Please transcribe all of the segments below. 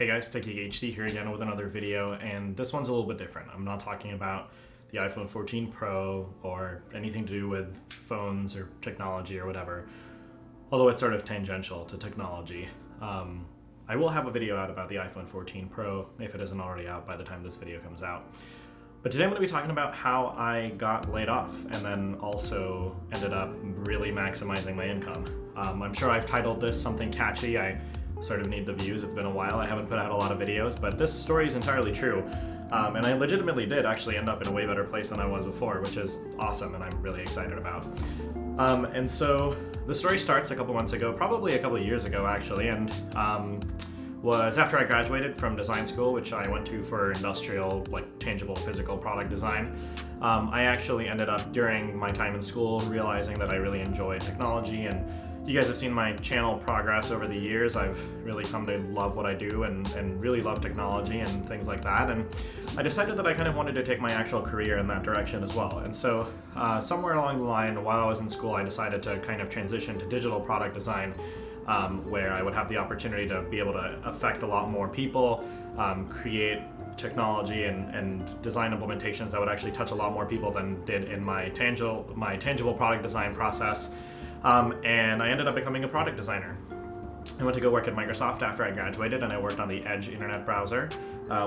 Hey guys, TechGeekHD here again with another video, and this one's a little bit different. I'm not talking about the iPhone 14 Pro or anything to do with phones or technology or whatever, although it's sort of tangential to technology. I will have a video out about the iPhone 14 Pro if it isn't already out by the time this video comes out. But today I'm going to be talking about how I got laid off and then also ended up really maximizing my income. I'm sure I've titled this something catchy. I sort of need the views. It's been a while. I haven't put out a lot of videos, but this story is entirely true. And I legitimately did actually end up in a way better place than I was before, which is awesome and I'm really excited about. And so the story starts a couple months ago, probably a couple of years ago actually, and was after I graduated from design school, which I went to for industrial, like tangible physical product design. I actually ended up during my time in school realizing that I really enjoyed technology, and you guys have seen my channel progress over the years. I've really come to love what I do and really love technology and things like that. And I decided that I kind of wanted to take my actual career in that direction as well. And so somewhere along the line, while I was in school, I decided to kind of transition to digital product design, where I would have the opportunity to be able to affect a lot more people, create technology and design implementations that would actually touch a lot more people than did in my tangible product design process. And I ended up becoming a product designer. I went to go work at Microsoft after I graduated, and I worked on the Edge internet browser,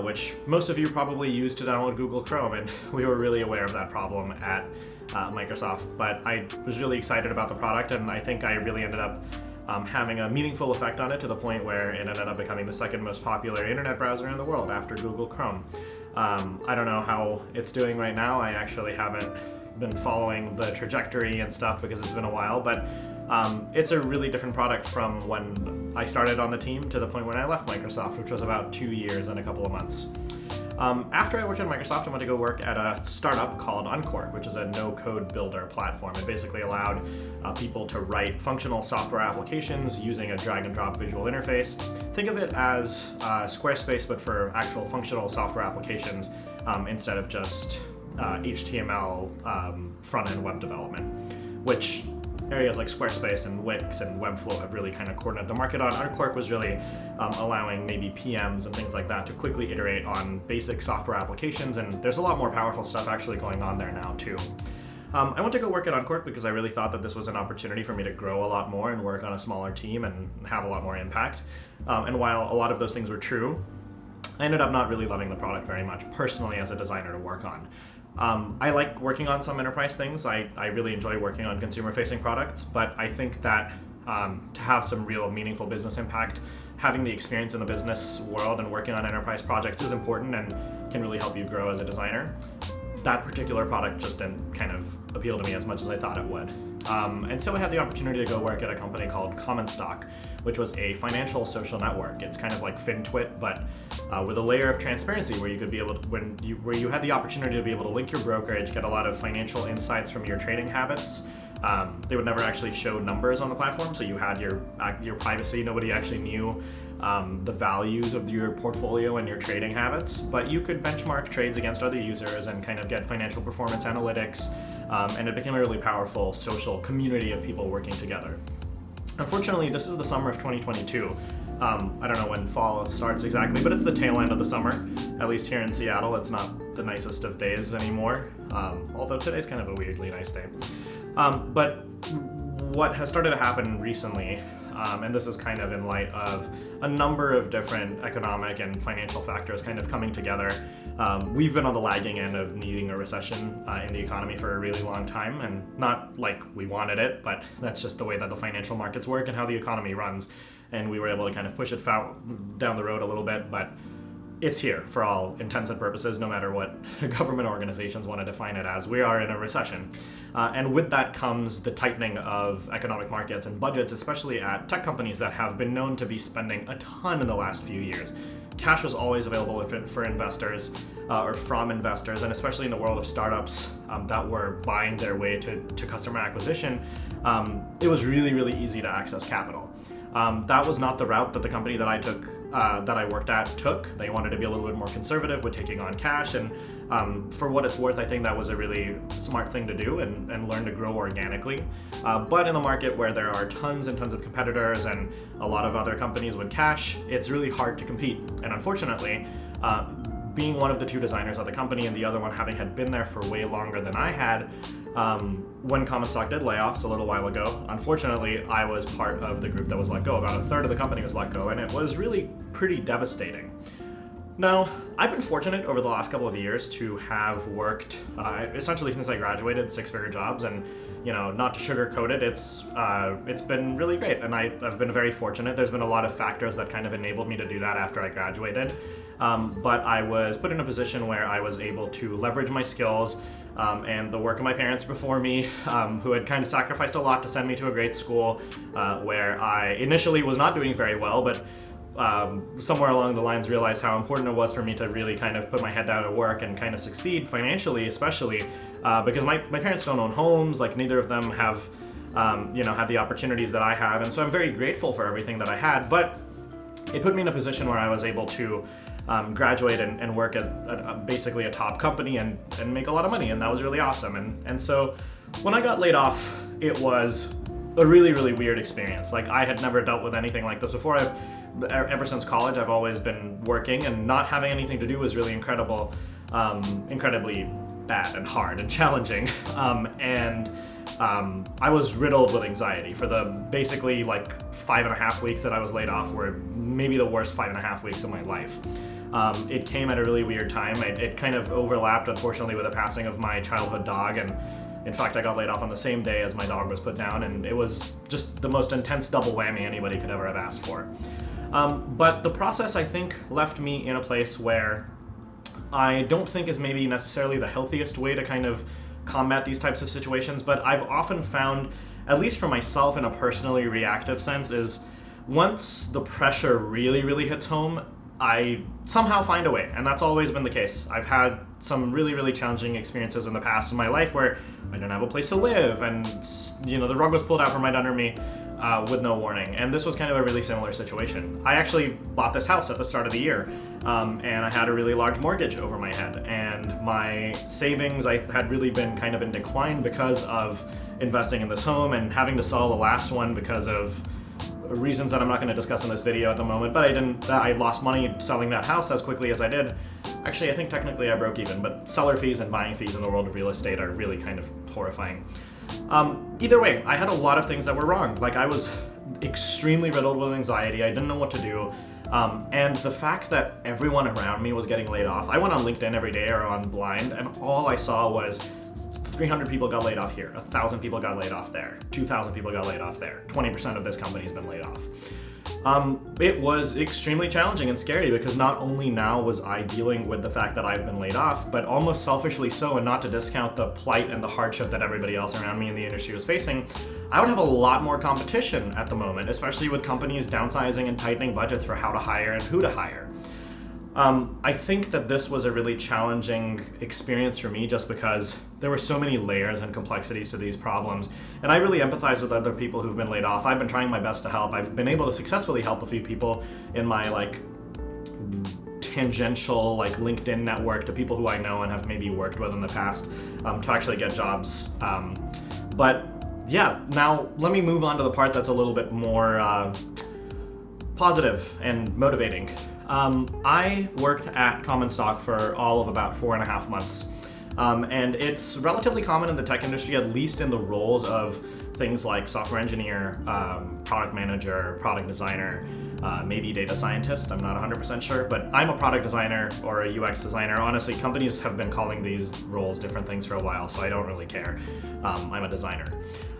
which most of you probably use to download Google Chrome, and we were really aware of that problem at Microsoft. But I was really excited about the product, and I think I really ended up having a meaningful effect on it to the point where it ended up becoming the second most popular internet browser in the world after Google Chrome. I don't know how it's doing right now. I actually haven't been following the trajectory and stuff because it's been a while, but it's a really different product from when I started on the team to the point when I left Microsoft, which was about 2 years and a couple of months. After I worked at Microsoft, I went to go work at a startup called Uncork, which is a no-code builder platform. It basically allowed people to write functional software applications using a drag-and-drop visual interface. Think of it as Squarespace, but for actual functional software applications instead of just HTML front-end web development, which areas like Squarespace and Wix and Webflow have really kind of cornered the market on. Uncork was really allowing maybe PMs and things like that to quickly iterate on basic software applications, and there's a lot more powerful stuff actually going on there now too. I went to go work at Uncork because I really thought that this was an opportunity for me to grow a lot more and work on a smaller team and have a lot more impact. And while a lot of those things were true, I ended up not really loving the product very much personally as a designer to work on. I like working on some enterprise things. I really enjoy working on consumer-facing products, but I think that to have some real meaningful business impact, having the experience in the business world and working on enterprise projects is important and can really help you grow as a designer. That particular product just didn't kind of appeal to me as much as I thought it would. And so I had the opportunity to go work at a company called Common Stock, which was a financial social network. It's kind of like FinTwit, but with a layer of transparency where you could be able to, where you had the opportunity to be able to link your brokerage, get a lot of financial insights from your trading habits. They would never actually show numbers on the platform, so you had your privacy. Nobody actually knew the values of your portfolio and your trading habits, but you could benchmark trades against other users and kind of get financial performance analytics, and it became a really powerful social community of people working together. Unfortunately, this is the summer of 2022. I don't know when fall starts exactly, but it's the tail end of the summer. At least here in Seattle, it's not the nicest of days anymore, although today's kind of a weirdly nice day. But what has started to happen recently, and this is kind of in light of a number of different economic and financial factors kind of coming together. We've been on the lagging end of needing a recession in the economy for a really long time, and not like we wanted it, but that's just the way that the financial markets work and how the economy runs. And we were able to kind of push it down the road a little bit, but it's here for all intents and purposes, no matter what government organizations want to define it as. We are in a recession. And with that comes the tightening of economic markets and budgets, especially at tech companies that have been known to be spending a ton in the last few years. Cash was always available for investors or from investors, and especially in the world of startups that were buying their way to customer acquisition, it was really, really easy to access capital. That was not the route that the company that I worked at took. They wanted to be a little bit more conservative with taking on cash, and for what it's worth, I think that was a really smart thing to do and learn to grow organically. But in the market where there are tons and tons of competitors and a lot of other companies with cash, it's really hard to compete. And unfortunately, being one of the two designers at the company and the other one having had been there for way longer than I had, when Common Stock did layoffs a little while ago, unfortunately, I was part of the group that was let go. About a third of the company was let go, and it was really pretty devastating. Now, I've been fortunate over the last couple of years to have worked, essentially since I graduated, 6-figure jobs, and not to sugarcoat it, it's been really great, and I've been very fortunate. There's been a lot of factors that kind of enabled me to do that after I graduated, but I was put in a position where I was able to leverage my skills and the work of my parents before me, who had kind of sacrificed a lot to send me to a great school, where I initially was not doing very well, but somewhere along the lines realized how important it was for me to really kind of put my head down at work and kind of succeed financially, especially because my parents don't own homes. Like, neither of them have had the opportunities that I have, and so I'm very grateful for everything that I had, but it put me in a position where I was able to graduate and work at basically a top company and make a lot of money, and that was really awesome. And so when I got laid off, it was a really, really weird experience. Like, I had never dealt with anything like this before. Ever since college, I've always been working, and not having anything to do was really incredibly bad and hard and challenging. I was riddled with anxiety for the basically like 5.5 weeks that I was laid off were maybe the worst 5.5 weeks of my life. It came at a really weird time. It kind of overlapped, unfortunately, with the passing of my childhood dog, and in fact, I got laid off on the same day as my dog was put down, and it was just the most intense double whammy anybody could ever have asked for. But the process, I think, left me in a place where I don't think is maybe necessarily the healthiest way to kind of combat these types of situations, but I've often found, at least for myself in a personally reactive sense, is once the pressure really, really hits home, I somehow find a way, and that's always been the case. I've had some really, really challenging experiences in the past in my life where I didn't have a place to live, and the rug was pulled out from under me with no warning. And this was kind of a really similar situation. I actually bought this house at the start of the year, and I had a really large mortgage over my head, and my savings I had really been kind of in decline because of investing in this home and having to sell the last one because of reasons that I'm not going to discuss in this video at the moment, but I lost money selling that house as quickly as I did. Actually, I think technically I broke even, but seller fees and buying fees in the world of real estate are really kind of horrifying. Either way, I had a lot of things that were wrong. Like, I was extremely riddled with anxiety. I didn't know what to do. And the fact that everyone around me was getting laid off, I went on LinkedIn every day or on Blind, and all I saw was 300 people got laid off here, 1,000 people got laid off there, 2,000 people got laid off there, 20% of this company's been laid off. It was extremely challenging and scary because not only now was I dealing with the fact that I've been laid off, but almost selfishly so, and not to discount the plight and the hardship that everybody else around me in the industry was facing, I would have a lot more competition at the moment, especially with companies downsizing and tightening budgets for how to hire and who to hire. I think that this was a really challenging experience for me just because there were so many layers and complexities to these problems, and I really empathize with other people who've been laid off. I've been trying my best to help. I've been able to successfully help a few people in my tangential LinkedIn network to people who I know and have maybe worked with in the past to actually get jobs. But yeah, now let me move on to the part that's a little bit more positive and motivating. I worked at Common Stock for all of about 4.5 months. And it's relatively common in the tech industry, at least in the roles of things like software engineer, product manager, product designer, maybe data scientist. I'm not 100% sure, but I'm a product designer or a UX designer. Honestly, companies have been calling these roles different things for a while, so I don't really care. I'm a designer.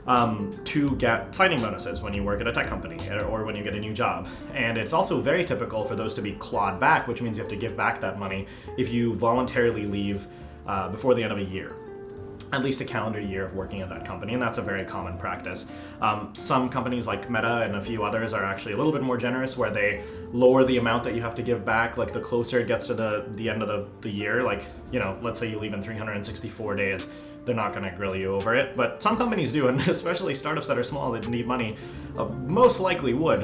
To get signing bonuses when you work at a tech company or when you get a new job. And it's also very typical for those to be clawed back, which means you have to give back that money if you voluntarily leave before the end of a year. At least a calendar year of working at that company, and that's a very common practice. Some companies like Meta and a few others are actually a little bit more generous, where they lower the amount that you have to give back, like the closer it gets to the end of the year. Let's say you leave in 364 days, they're not going to grill you over it. But some companies do, and especially startups that are small that need money, most likely would.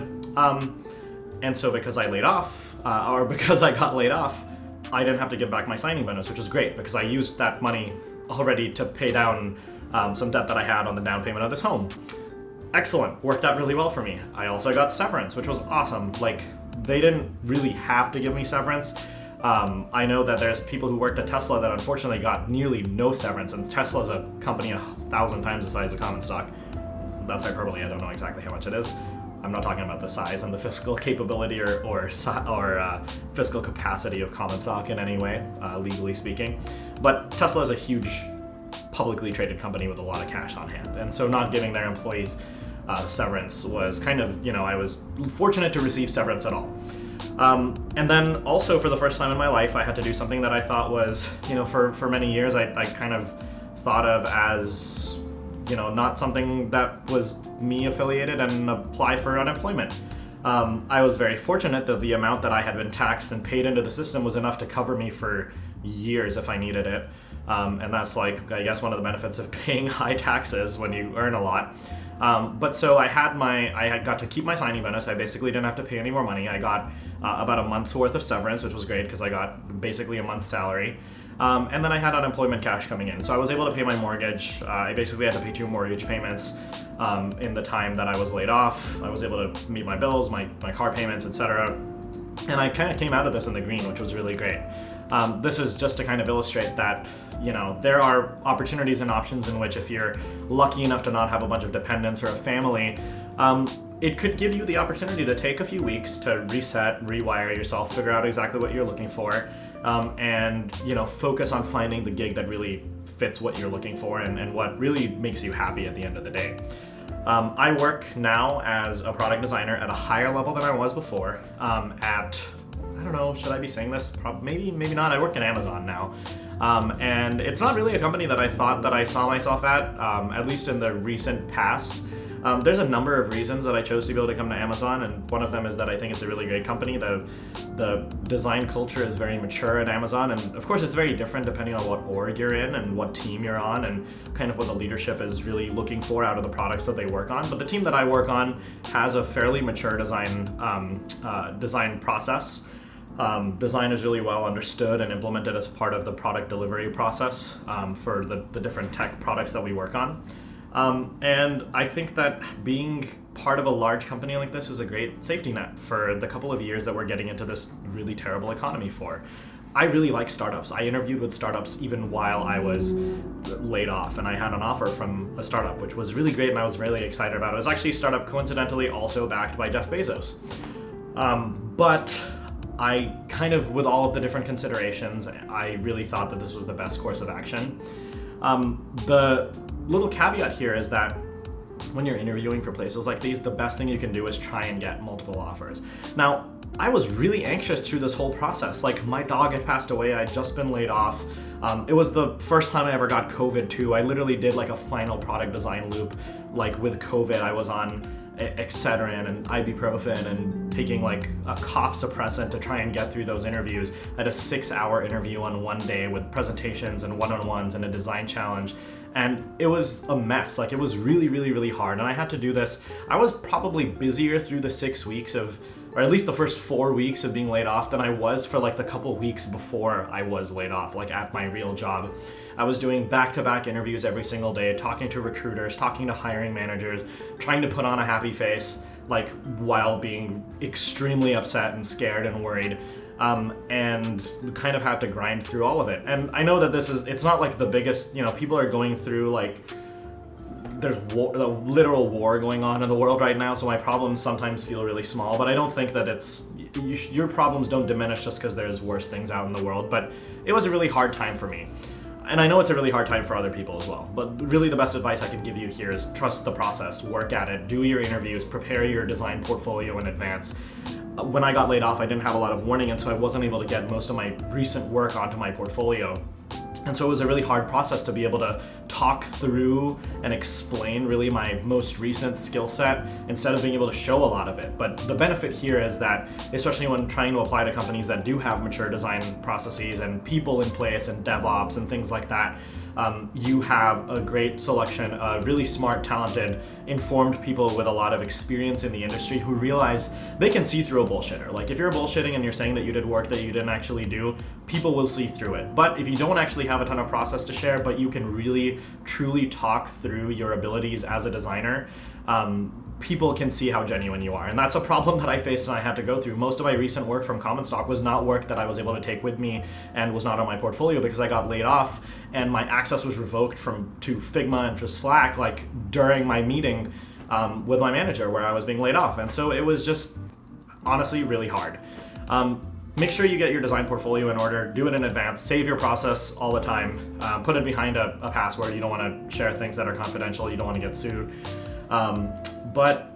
And so because I laid off, or because I got laid off, I didn't have to give back my signing bonus, which was great because I used that money already to pay down some debt that I had on the down payment of this home. Excellent, worked out really well for me. I also got severance, which was awesome. Like, they didn't really have to give me severance. I know that there's people who worked at Tesla that unfortunately got nearly no severance, and Tesla's a company 1,000 times the size of common stock. That's hyperbole, I don't know exactly how much it is. I'm not talking about the size and the fiscal capability or fiscal capacity of common stock in any way, legally speaking. But Tesla is a huge publicly traded company with a lot of cash on hand, and so not giving their employees severance was kind of, I was fortunate to receive severance at all. And then also for the first time in my life, I had to do something that I thought was, for many years, I kind of thought of as, not something that was me affiliated, and apply for unemployment. I was very fortunate that the amount that I had been taxed and paid into the system was enough to cover me for years if I needed it. And that's like, I guess, one of the benefits of paying high taxes when you earn a lot. But so I had got to keep my signing bonus. I basically didn't have to pay any more money. I got about a month's worth of severance, which was great because I got basically a month's salary. And then I had unemployment cash coming in. So I was able to pay my mortgage. I basically had to pay 2 mortgage payments in the time that I was laid off. I was able to meet my bills, my car payments, etc. And I kind of came out of this in the green, which was really great. This is just to kind of illustrate that, there are opportunities and options in which, if you're lucky enough to not have a bunch of dependents or a family, it could give you the opportunity to take a few weeks to reset, rewire yourself, figure out exactly what you're looking for, and focus on finding the gig that really fits what you're looking for and what really makes you happy at the end of the day. I work now as a product designer at a higher level than I was before. I don't know, should I be saying this? Maybe not. I work at Amazon now. And it's not really a company that I thought that I saw myself at least in the recent past. There's a number of reasons that I chose to be able to come to Amazon, and one of them is that I think it's a really great company. The design culture is very mature at Amazon, and of course it's very different depending on what org you're in and what team you're on and kind of what the leadership is really looking for out of the products that they work on. But the team that I work on has a fairly mature design process. Design is really well understood and implemented as part of the product delivery process for the different tech products that we work on. And I think that being part of a large company like this is a great safety net for the couple of years that we're getting into this really terrible economy for. I really like startups. I interviewed with startups even while I was laid off, and I had an offer from a startup, which was really great and I was really excited about it. It was actually a startup coincidentally also backed by Jeff Bezos. But I kind of, with all of the different considerations, I really thought that this was the best course of action. The little caveat here is that when you're interviewing for places like these, the best thing you can do is try and get multiple offers. Now, I was really anxious through this whole process. Like, my dog had passed away, I'd just been laid off. It was the first time I ever got COVID too. I literally did like a final product design loop. Like with COVID, I was on Excedrin and ibuprofen and taking like a cough suppressant to try and get through those interviews. I had a 6-hour interview on one day with presentations and one-on-ones and a design challenge. And it was a mess. Like, it was really, really, really hard. And I had to do this. I was probably busier through the 6 weeks or at least the first 4 weeks of being laid off than I was for like the couple weeks before I was laid off, like at my real job. I was doing back-to-back interviews every single day, talking to recruiters, talking to hiring managers, trying to put on a happy face, like, while being extremely upset and scared and worried. And kind of had to grind through all of it. And I know that it's not like the biggest, people are going through like, there's war, the literal war going on in the world right now, so my problems sometimes feel really small, but I don't think that your problems don't diminish just because there's worse things out in the world. But it was a really hard time for me. And I know it's a really hard time for other people as well. But really the best advice I can give you here is trust the process, work at it, do your interviews, prepare your design portfolio in advance. When I got laid off, I didn't have a lot of warning, and so I wasn't able to get most of my recent work onto my portfolio. And so it was a really hard process to be able to talk through and explain really my most recent skill set instead of being able to show a lot of it. But the benefit here is that, especially when trying to apply to companies that do have mature design processes and people in place and DevOps and things like that, you have a great selection of really smart, talented, informed people with a lot of experience in the industry who realize they can see through a bullshitter. Like if you're bullshitting and you're saying that you did work that you didn't actually do, people will see through it. But if you don't actually have a ton of process to share, but you can really truly talk through your abilities as a designer, people can see how genuine you are. And that's a problem that I faced and I had to go through. Most of my recent work from Common Stock was not work that I was able to take with me and was not on my portfolio because I got laid off and my access was revoked to Figma and to Slack like during my meeting with my manager where I was being laid off. And so it was just honestly really hard. Make sure you get your design portfolio in order, do it in advance, save your process all the time, put it behind a password. You don't want to share things that are confidential, you don't want to get sued. But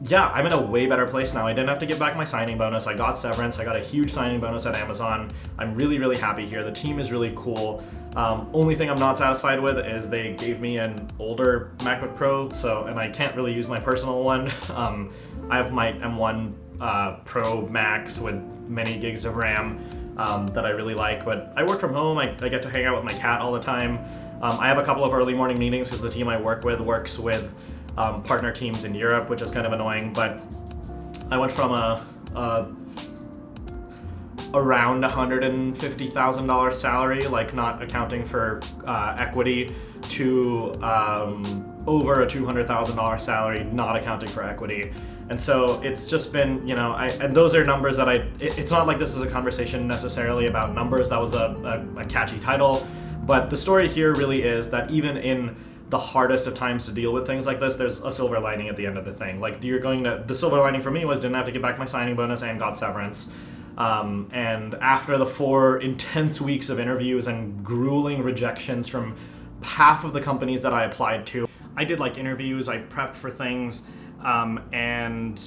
yeah, I'm in a way better place now. I didn't have to give back my signing bonus. I got severance. I got a huge signing bonus at Amazon. I'm really, really happy here. The team is really cool. Only thing I'm not satisfied with is they gave me an older MacBook Pro, and I can't really use my personal one. I have my M1 Pro Max with many gigs of RAM that I really like, but I work from home. I get to hang out with my cat all the time. I have a couple of early morning meetings because the team I work with works with partner teams in Europe, which is kind of annoying, but I went from around $150,000 salary, like not accounting for equity, to over a $200,000 salary, not accounting for equity. And so it's just been, and those are numbers that it's not like this is a conversation necessarily about numbers. That was a catchy title, but the story here really is that even in the hardest of times to deal with things like this, there's a silver lining at the end of the thing. Like the silver lining for me was didn't have to get back my signing bonus and got severance. And after the 4 intense weeks of interviews and grueling rejections from half of the companies that I applied to, I did like interviews, I prepped for things, and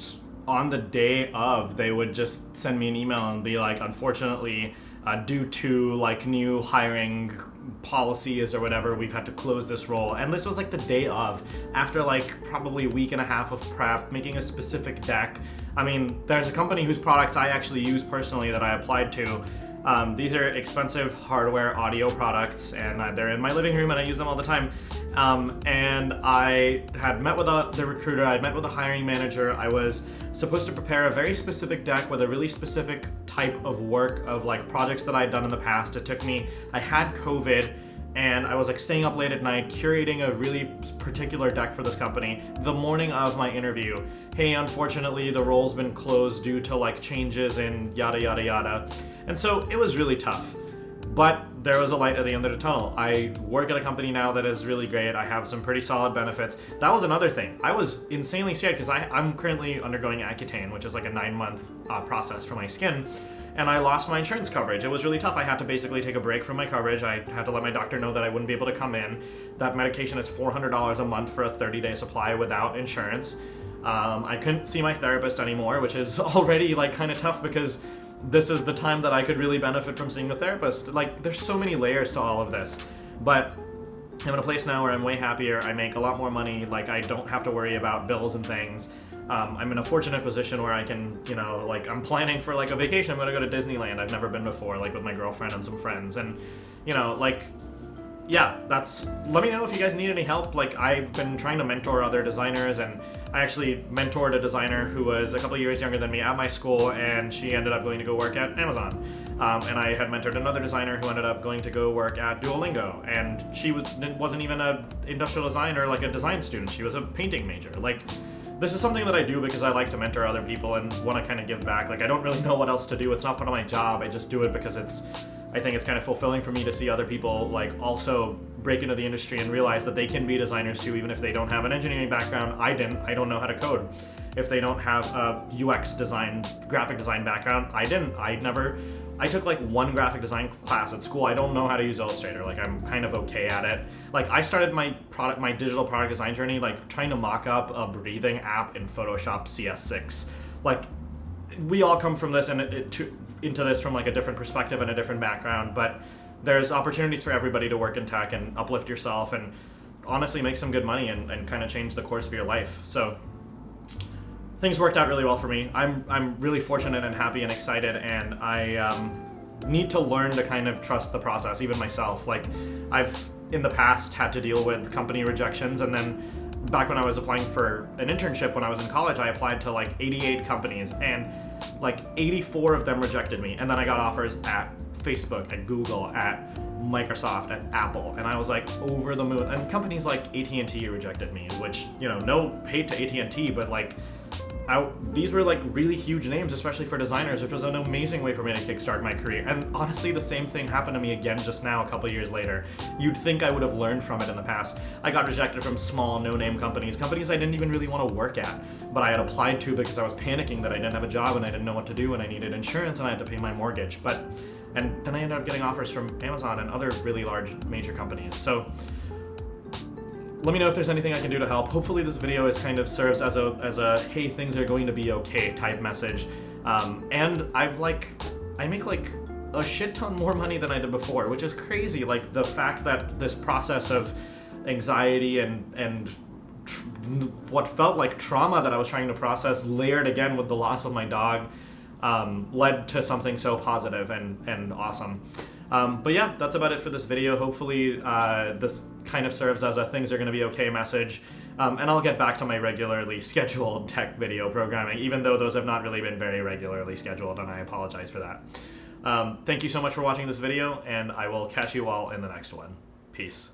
on the day of, they would just send me an email and be like, unfortunately, due to like new hiring policies or whatever, we've had to close this role. And this was like the day of, after like probably a week and a half of prep, making a specific deck. I mean, there's a company whose products I actually use personally that I applied to. These are expensive hardware audio products, and they're in my living room and I use them all the time. And I had met with the recruiter, I'd met with the hiring manager. I was supposed to prepare a very specific deck with a really specific type of work of like projects that I'd done in the past. I had COVID and I was like staying up late at night curating a really particular deck for this company. The morning of my interview, hey, unfortunately the role's been closed due to like changes in yada yada yada. And so it was really tough, but there was a light at the end of the tunnel. I work at a company now that is really great. I have some pretty solid benefits. That was another thing. I was insanely scared because I'm currently undergoing Accutane, which is like a 9-month process for my skin. And I lost my insurance coverage. It was really tough. I had to basically take a break from my coverage. I had to let my doctor know that I wouldn't be able to come in. That medication is $400 a month for a 30-day supply without insurance. I couldn't see my therapist anymore, which is already like kind of tough because this is the time that I could really benefit from seeing a therapist. Like, there's so many layers to all of this. But I'm in a place now where I'm way happier. I make a lot more money. Like, I don't have to worry about bills and things. I'm in a fortunate position where I can, I'm planning for like a vacation. I'm going to go to Disneyland. I've never been before, like with my girlfriend and some friends. And, yeah, let me know if you guys need any help. Like, I've been trying to mentor other designers, and I actually mentored a designer who was a couple years younger than me at my school, and she ended up going to go work at Amazon. And I had mentored another designer who ended up going to go work at Duolingo, and she wasn't even an industrial designer, like a design student. She was a painting major. Like, this is something that I do because I like to mentor other people and want to kind of give back. Like, I don't really know what else to do. It's not part of my job. I just do it because I think it's kind of fulfilling for me to see other people like also break into the industry and realize that they can be designers too, even if they don't have an engineering background. I don't know how to code. If they don't have a UX design, graphic design background, I took like one graphic design class at school. I don't know how to use Illustrator. Like, I'm kind of okay at it. Like, I started my digital product design journey, like trying to mock up a breathing app in Photoshop CS6. Like, we all come from this into this from like a different perspective and a different background, but there's opportunities for everybody to work in tech and uplift yourself and honestly make some good money and kind of change the course of your life. So things worked out really well for me. I'm really fortunate and happy and excited, and I need to learn to kind of trust the process, even myself. Like, I've in the past had to deal with company rejections, and then back when I was applying for an internship when I was in college, I applied to like 88 companies, and like 84 of them rejected me. And then I got offers at Facebook, at Google, at Microsoft, at Apple, and I was like over the moon. And companies like AT&T rejected me, which, you know, no hate to AT&T, but like these were like really huge names, especially for designers, which was an amazing way for me to kickstart my career. And honestly, the same thing happened to me again just now, a couple years later. You'd think I would have learned from it in the past. I got rejected from small, no-name companies I didn't even really want to work at, but I had applied to because I was panicking that I didn't have a job and I didn't know what to do and I needed insurance and I had to pay my mortgage. And then I ended up getting offers from Amazon and other really large major companies. So let me know if there's anything I can do to help. Hopefully this video is serves as a hey, things are going to be okay type message. And I make like a shit ton more money than I did before, which is crazy. Like the fact that this process of anxiety and what felt like trauma that I was trying to process, layered again with the loss of my dog, led to something so positive and awesome. But yeah, that's about it for this video. Hopefully this kind of serves as a things are going to be okay message. And I'll get back to my regularly scheduled tech video programming, even though those have not really been very regularly scheduled, and I apologize for that. Thank you so much for watching this video, and I will catch you all in the next one. Peace.